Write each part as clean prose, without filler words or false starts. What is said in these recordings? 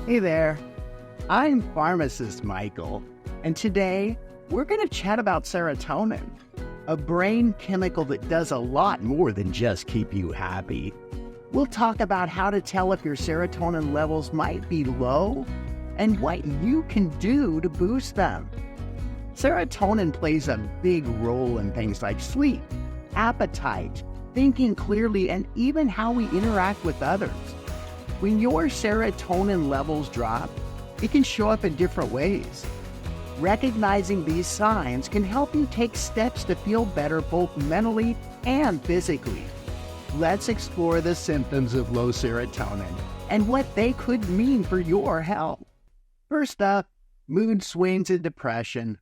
Hey there, I'm Pharmacist Michael, and today we're going to chat about serotonin, a brain chemical that does a lot more than just keep you happy. We'll talk about how to tell if your serotonin levels might be low and what you can do to boost them. Serotonin plays a big role in things like sleep, appetite, thinking clearly, and even how we interact with others. When your serotonin levels drop, it can show up in different ways. Recognizing these signs can help you take steps to feel better both mentally and physically. Let's explore the symptoms of low serotonin and what they could mean for your health. First up, mood swings and depression.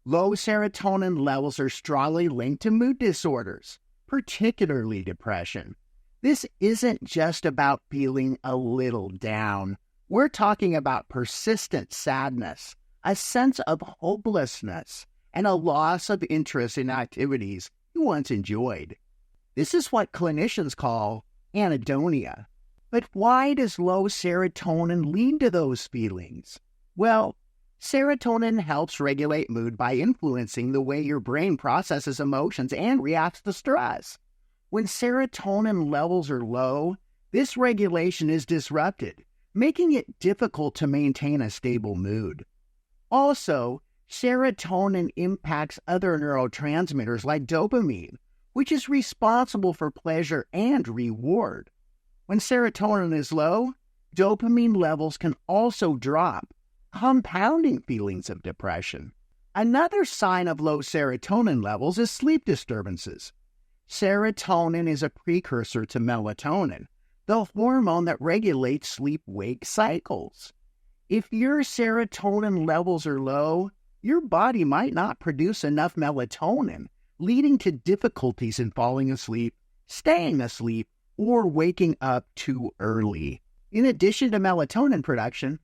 Low serotonin levels are strongly linked to mood disorders, particularly depression. This isn't just about feeling a little down. We're talking about persistent sadness, a sense of hopelessness, and a loss of interest in activities you once enjoyed. This is what clinicians call anhedonia. But why does low serotonin lead to those feelings? Well, serotonin helps regulate mood by influencing the way your brain processes emotions and reacts to stress. When serotonin levels are low, this regulation is disrupted, making it difficult to maintain a stable mood. Also, serotonin impacts other neurotransmitters like dopamine, which is responsible for pleasure and reward. When serotonin is low, dopamine levels can also drop, compounding feelings of depression. Another sign of low serotonin levels is sleep disturbances. Serotonin is a precursor to melatonin, the hormone that regulates sleep-wake cycles. If your serotonin levels are low, your body might not produce enough melatonin, leading to difficulties in falling asleep, staying asleep, or waking up too early. In addition to melatonin production,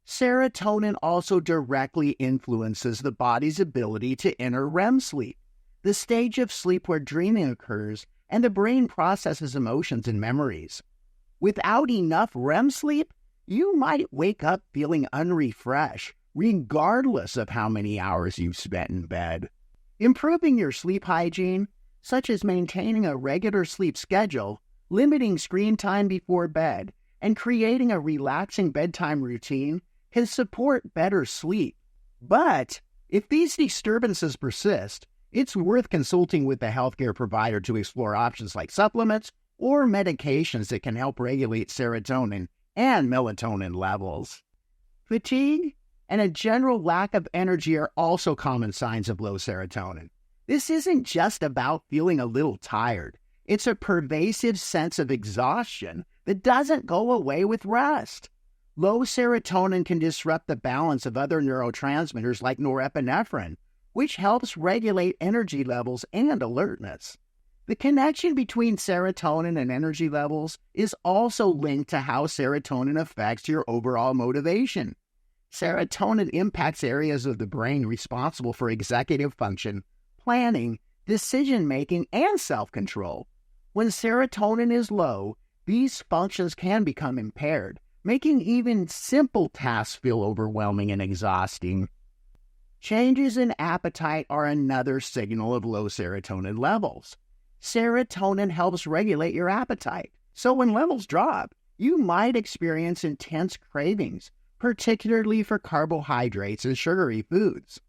serotonin also directly influences the body's ability to enter REM sleep, the stage of sleep where dreaming occurs and the brain processes emotions and memories. Without enough REM sleep, you might wake up feeling unrefreshed, regardless of how many hours you've spent in bed. Improving your sleep hygiene, such as maintaining a regular sleep schedule, limiting screen time before bed, and creating a relaxing bedtime routine, can support better sleep. But if these disturbances persist, it's worth consulting with a healthcare provider to explore options like supplements or medications that can help regulate serotonin and melatonin levels. Fatigue and a general lack of energy are also common signs of low serotonin. This isn't just about feeling a little tired. It's a pervasive sense of exhaustion that doesn't go away with rest. Low serotonin can disrupt the balance of other neurotransmitters like norepinephrine, which helps regulate energy levels and alertness. The connection between serotonin and energy levels is also linked to how serotonin affects your overall motivation. Serotonin impacts areas of the brain responsible for executive function, planning, decision-making, and self-control. When serotonin is low, these functions can become impaired, making even simple tasks feel overwhelming and exhausting. Changes in appetite are another signal of low serotonin levels. Serotonin helps regulate your appetite, so when levels drop, you might experience intense cravings, particularly for carbohydrates and sugary foods.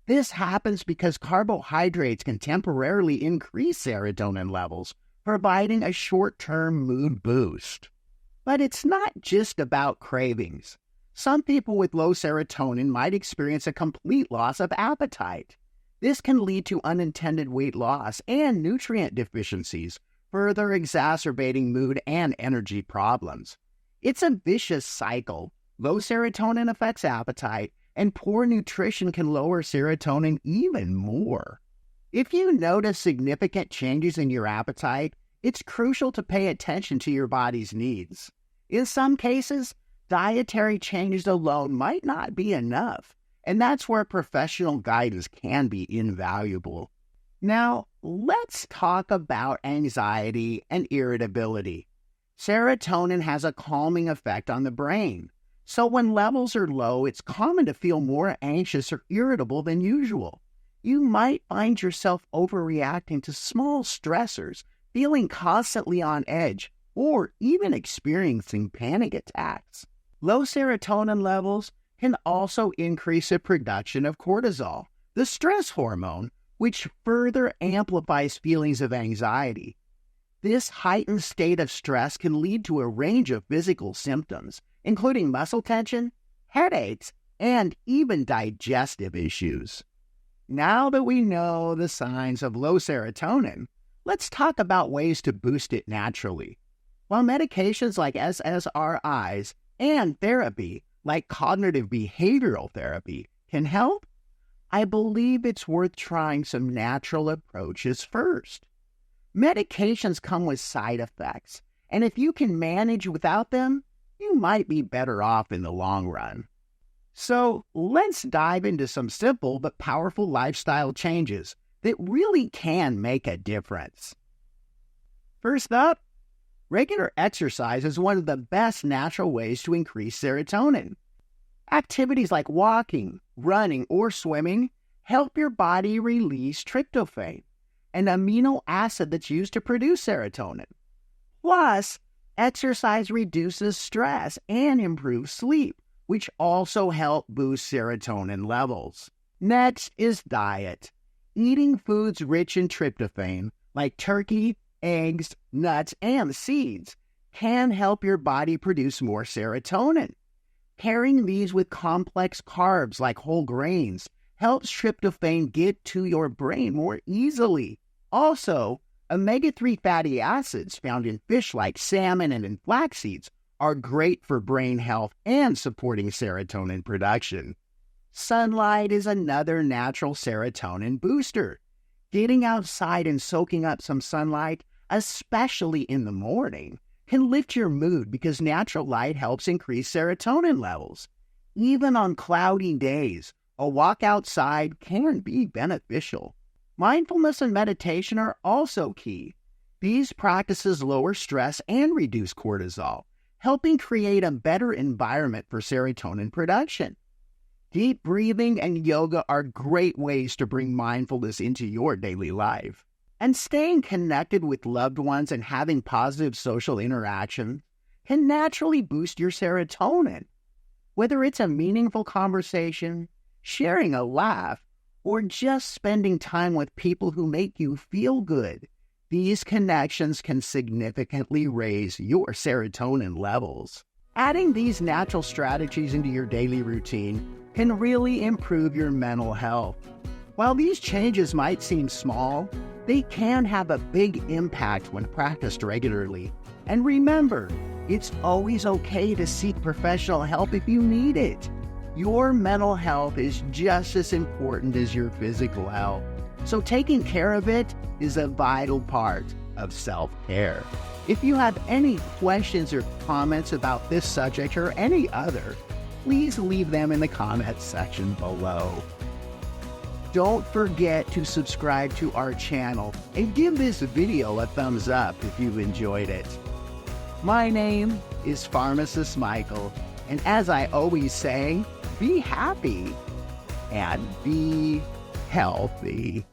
This happens because carbohydrates can temporarily increase serotonin levels, providing a short-term mood boost. But it's not just about cravings. Some people with low serotonin might experience a complete loss of appetite. This can lead to unintended weight loss and nutrient deficiencies, further exacerbating mood and energy problems. It's a vicious cycle. Low serotonin affects appetite, and poor nutrition can lower serotonin even more. If you notice significant changes in your appetite, it's crucial to pay attention to your body's needs. In some cases, dietary changes alone might not be enough, and that's where professional guidance can be invaluable. Now, let's talk about anxiety and irritability. Serotonin has a calming effect on the brain. So when levels are low, it's common to feel more anxious or irritable than usual. You might find yourself overreacting to small stressors, feeling constantly on edge, or even experiencing panic attacks. Low serotonin levels can also increase the production of cortisol, the stress hormone, which further amplifies feelings of anxiety. This heightened state of stress can lead to a range of physical symptoms, including muscle tension, headaches, and even digestive issues. Now that we know the signs of low serotonin, let's talk about ways to boost it naturally. While medications like SSRIs and therapy like cognitive behavioral therapy can help, I believe it's worth trying some natural approaches first. Medications come with side effects, and if you can manage without them, you might be better off in the long run. So let's dive into some simple but powerful lifestyle changes that really can make a difference. First up, regular exercise is one of the best natural ways to increase serotonin. Activities like walking, running, or swimming help your body release tryptophan, an amino acid that's used to produce serotonin. Plus, exercise reduces stress and improves sleep, which also help boost serotonin levels. Next is diet. Eating foods rich in tryptophan, like turkey, eggs, nuts, and seeds, can help your body produce more serotonin. Pairing these with complex carbs like whole grains helps tryptophan get to your brain more easily. Also, omega-3 fatty acids found in fish like salmon and in flax seeds are great for brain health and supporting serotonin production. Sunlight is another natural serotonin booster. Getting outside and soaking up some sunlight, especially in the morning, can lift your mood because natural light helps increase serotonin levels. Even on cloudy days, a walk outside can be beneficial. Mindfulness and meditation are also key. These practices lower stress and reduce cortisol, helping create a better environment for serotonin production. Deep breathing and yoga are great ways to bring mindfulness into your daily life. And staying connected with loved ones and having positive social interaction can naturally boost your serotonin. Whether it's a meaningful conversation, sharing a laugh, or just spending time with people who make you feel good, these connections can significantly raise your serotonin levels. Adding these natural strategies into your daily routine can really improve your mental health. While these changes might seem small, they can have a big impact when practiced regularly. And remember, it's always okay to seek professional help if you need it. Your mental health is just as important as your physical health, so taking care of it is a vital part of self-care. If you have any questions or comments about this subject or any other, please leave them in the comments section below. Don't forget to subscribe to our channel and give this video a thumbs up if you've enjoyed it. My name is Pharmacist Michael, and as I always say, be happy and be healthy.